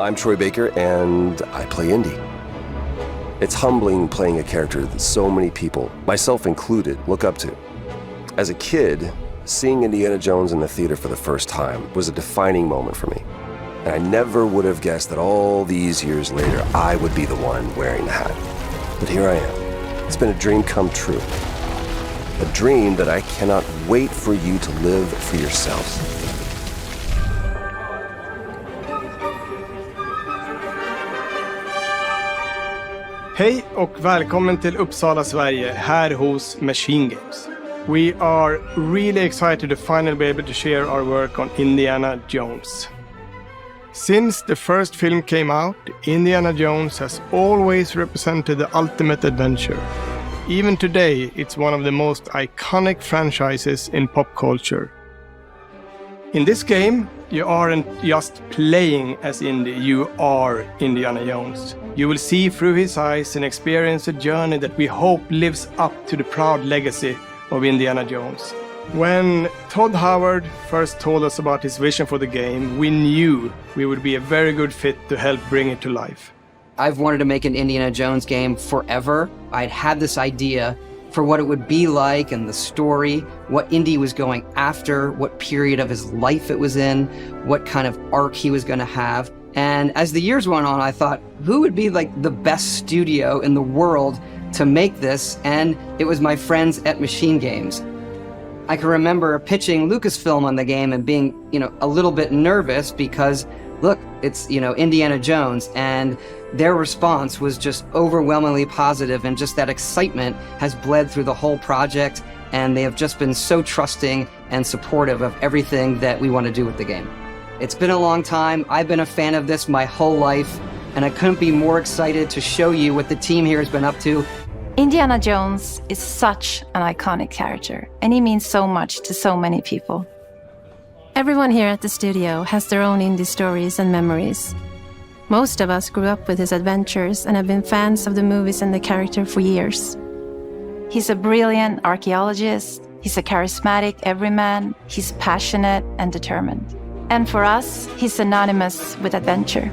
I'm Troy Baker, and I play Indy. It's humbling playing a character that so many people, myself included, look up to. As a kid, seeing Indiana Jones in the theater for the first time was a defining moment for me. And I never would have guessed that all these years later, I would be the one wearing the hat. But here I am. It's been a dream come true. A dream that I cannot wait for you to live for yourselves. Hej och välkommen till Uppsala, Sverige, här hos MachineGames. We are really excited to finally be able to share our work on Indiana Jones. Since the first film came out, Indiana Jones has always represented the ultimate adventure. Even today, it's one of the most iconic franchises in pop culture. In this game, you aren't just playing as Indy, you are Indiana Jones. You will see through his eyes and experience a journey that we hope lives up to the proud legacy of Indiana Jones. When Todd Howard first told us about his vision for the game, we knew we would be a very good fit to help bring it to life. I've wanted to make an Indiana Jones game forever. I'd had this idea for what it would be like and the story, what Indy was going after, what period of his life it was in, what kind of arc he was going to have. And as the years went on, I thought, who would be like the best studio in the world to make this? And it was my friends at MachineGames. I can remember pitching Lucasfilm on the game and being, a little bit nervous because, look, it's, Indiana Jones, and their response was just overwhelmingly positive, and just that excitement has bled through the whole project, and they have just been so trusting and supportive of everything that we want to do with the game. It's been a long time. I've been a fan of this my whole life, and I couldn't be more excited to show you what the team here has been up to. Indiana Jones is such an iconic character, and he means so much to so many people. Everyone here at the studio has their own Indy stories and memories. Most of us grew up with his adventures and have been fans of the movies and the character for years. He's a brilliant archaeologist, he's a charismatic everyman, he's passionate and determined. And for us, he's synonymous with adventure.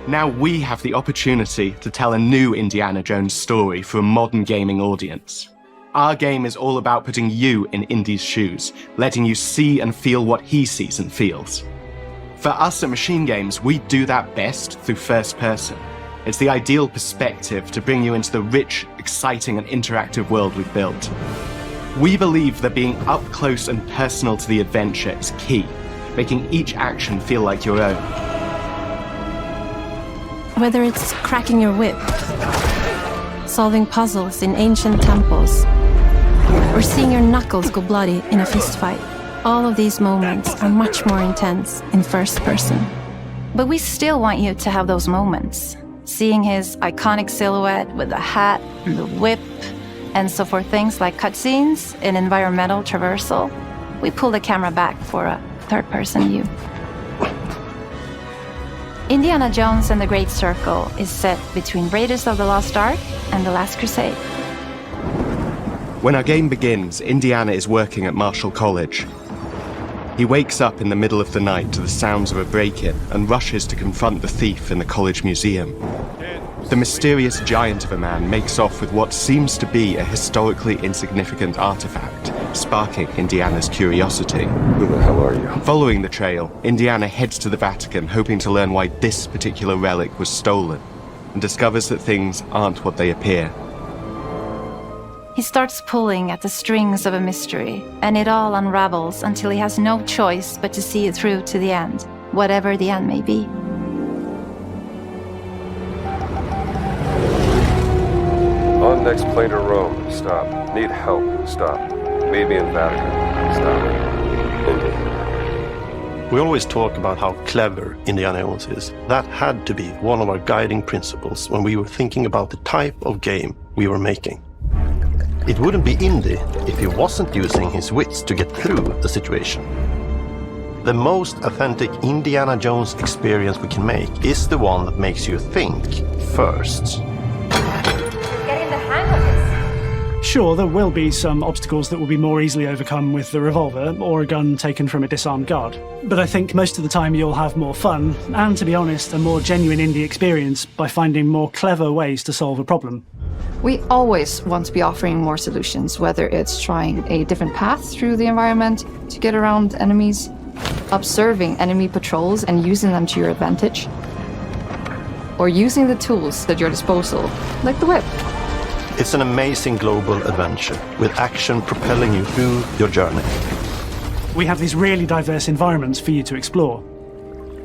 Now we have the opportunity to tell a new Indiana Jones story for a modern gaming audience. Our game is all about putting you in Indy's shoes, letting you see and feel what he sees and feels. For us at MachineGames, we do that best through first person. It's the ideal perspective to bring you into the rich, exciting and interactive world we've built. We believe that being up close and personal to the adventure is key, making each action feel like your own. Whether it's cracking your whip, solving puzzles in ancient temples, or seeing your knuckles go bloody in a fistfight, all of these moments are much more intense in first person. But we still want you to have those moments. Seeing his iconic silhouette with the hat, the whip, and so for things like cutscenes and environmental traversal, we pull the camera back for a third-person view. Indiana Jones and the Great Circle is set between Raiders of the Lost Ark and The Last Crusade. When our game begins, Indiana is working at Marshall College. He wakes up in the middle of the night to the sounds of a break-in and rushes to confront the thief in the college museum. The mysterious giant of a man makes off with what seems to be a historically insignificant artifact, sparking Indiana's curiosity. Who the hell are you? Following the trail, Indiana heads to the Vatican, hoping to learn why this particular relic was stolen, and discovers that things aren't what they appear. He starts pulling at the strings of a mystery, and it all unravels until he has no choice but to see it through to the end, whatever the end may be. On next plane to Rome, stop. Need help, stop. Maybe in Vatican, stop. Indy. We always talk about how clever Indiana Jones is. That had to be one of our guiding principles when we were thinking about the type of game we were making. It wouldn't be Indy if he wasn't using his wits to get through the situation. The most authentic Indiana Jones experience we can make is the one that makes you think first. Sure, there will be some obstacles that will be more easily overcome with the revolver or a gun taken from a disarmed guard. But I think most of the time you'll have more fun and, to be honest, a more genuine indie experience by finding more clever ways to solve a problem. We always want to be offering more solutions, whether it's trying a different path through the environment to get around enemies, observing enemy patrols and using them to your advantage, or using the tools at your disposal, like the whip. It's an amazing global adventure with action propelling you through your journey. We have these really diverse environments for you to explore.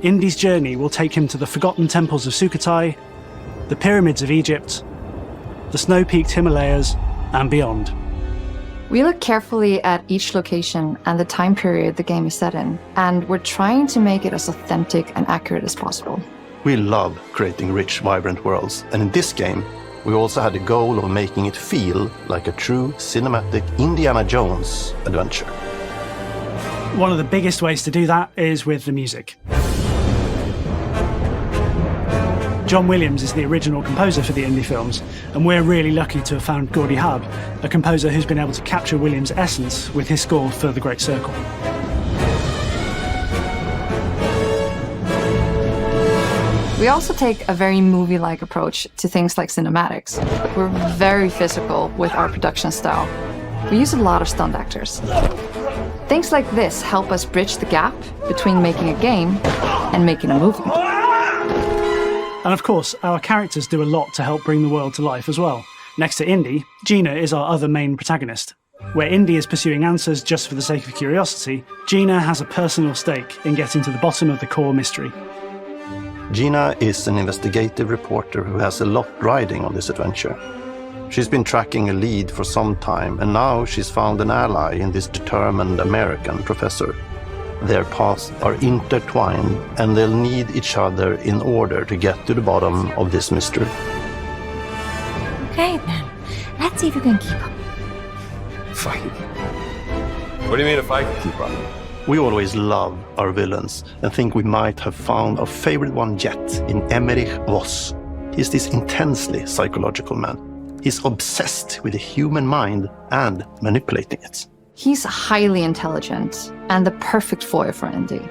Indy's journey will take him to the forgotten temples of Sukhothai, the pyramids of Egypt, the snow-peaked Himalayas, and beyond. We look carefully at each location and the time period the game is set in, and we're trying to make it as authentic and accurate as possible. We love creating rich, vibrant worlds, and in this game, we also had the goal of making it feel like a true cinematic Indiana Jones adventure. One of the biggest ways to do that is with the music. John Williams is the original composer for the Indy films, and we're really lucky to have found Gordy Hub, a composer who's been able to capture Williams' essence with his score for The Great Circle. We also take a very movie-like approach to things like cinematics. We're very physical with our production style. We use a lot of stunt actors. Things like this help us bridge the gap between making a game and making a movie. And of course, our characters do a lot to help bring the world to life as well. Next to Indy, Gina is our other main protagonist. Where Indy is pursuing answers just for the sake of curiosity, Gina has a personal stake in getting to the bottom of the core mystery. Gina is an investigative reporter who has a lot riding on this adventure. She's been tracking a lead for some time, and now she's found an ally in this determined American professor. Their paths are intertwined, and they'll need each other in order to get to the bottom of this mystery. Okay, then. Let's see if you can keep up. Fight. What do you mean if I can keep up? We always love our villains and think we might have found our favorite one yet in Emmerich Voss. He's this intensely psychological man. He's obsessed with the human mind and manipulating it. He's highly intelligent and the perfect foil for Indy.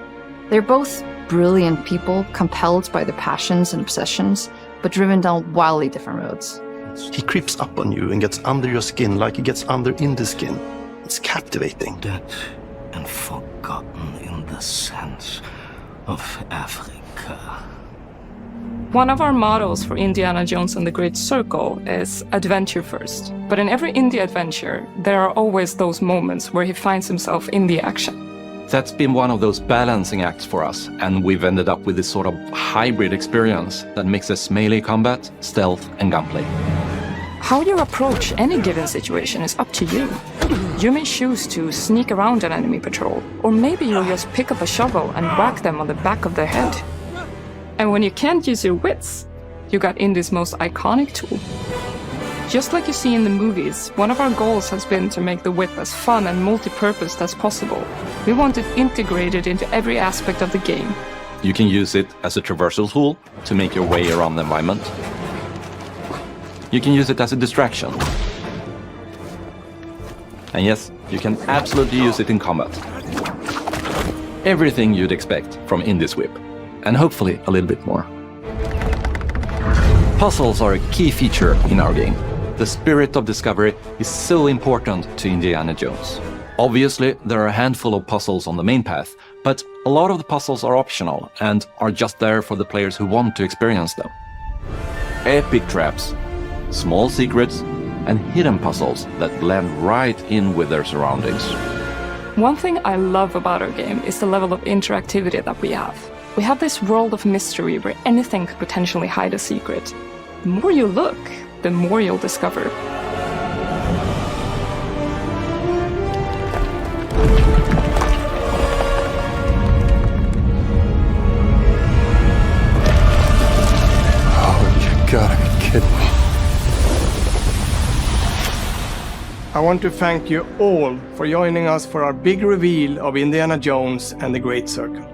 They're both brilliant people, compelled by their passions and obsessions, but driven down wildly different roads. He creeps up on you and gets under your skin like he gets under Indy's skin. It's captivating. Dead and forgotten in the sense of Africa. One of our mottos for Indiana Jones and the Great Circle is adventure first. But in every indie adventure, there are always those moments where he finds himself in the action. That's been one of those balancing acts for us, and we've ended up with this sort of hybrid experience that mixes melee combat, stealth, and gunplay. How you approach any given situation is up to you. You may choose to sneak around an enemy patrol, or maybe you'll just pick up a shovel and whack them on the back of their head. And when you can't use your wits, you got Indy's most iconic tool. Just like you see in the movies, one of our goals has been to make the whip as fun and multi-purposed as possible. We want it integrated into every aspect of the game. You can use it as a traversal tool to make your way around the environment. You can use it as a distraction. And yes, you can absolutely use it in combat. Everything you'd expect from Indy's whip. And hopefully a little bit more. Puzzles are a key feature in our game. The spirit of discovery is so important to Indiana Jones. Obviously, there are a handful of puzzles on the main path, but a lot of the puzzles are optional and are just there for the players who want to experience them. Epic traps, small secrets, and hidden puzzles that blend right in with their surroundings. One thing I love about our game is the level of interactivity that we have. We have this world of mystery where anything could potentially hide a secret. The more you look, the more you'll discover. Oh, you gotta be kidding me. I want to thank you all for joining us for our big reveal of Indiana Jones and the Great Circle.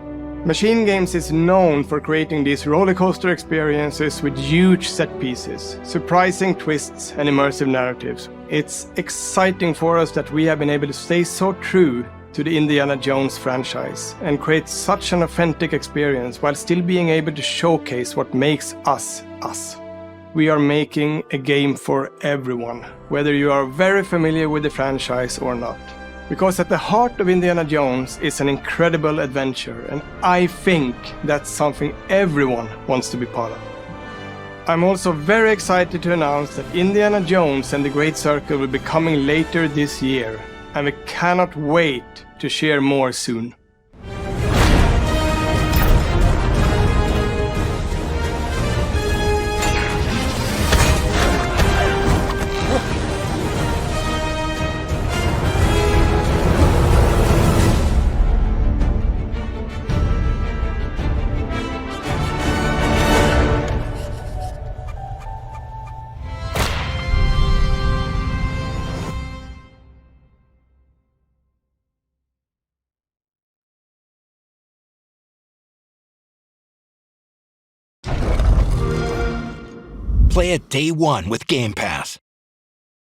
MachineGames is known for creating these rollercoaster experiences with huge set pieces, surprising twists, and immersive narratives. It's exciting for us that we have been able to stay so true to the Indiana Jones franchise and create such an authentic experience while still being able to showcase what makes us us. We are making a game for everyone, whether you are very familiar with the franchise or not. Because at the heart of Indiana Jones is an incredible adventure, and I think that's something everyone wants to be part of. I'm also very excited to announce that Indiana Jones and the Great Circle will be coming later this year, and we cannot wait to share more soon. Play it day one with Game Pass.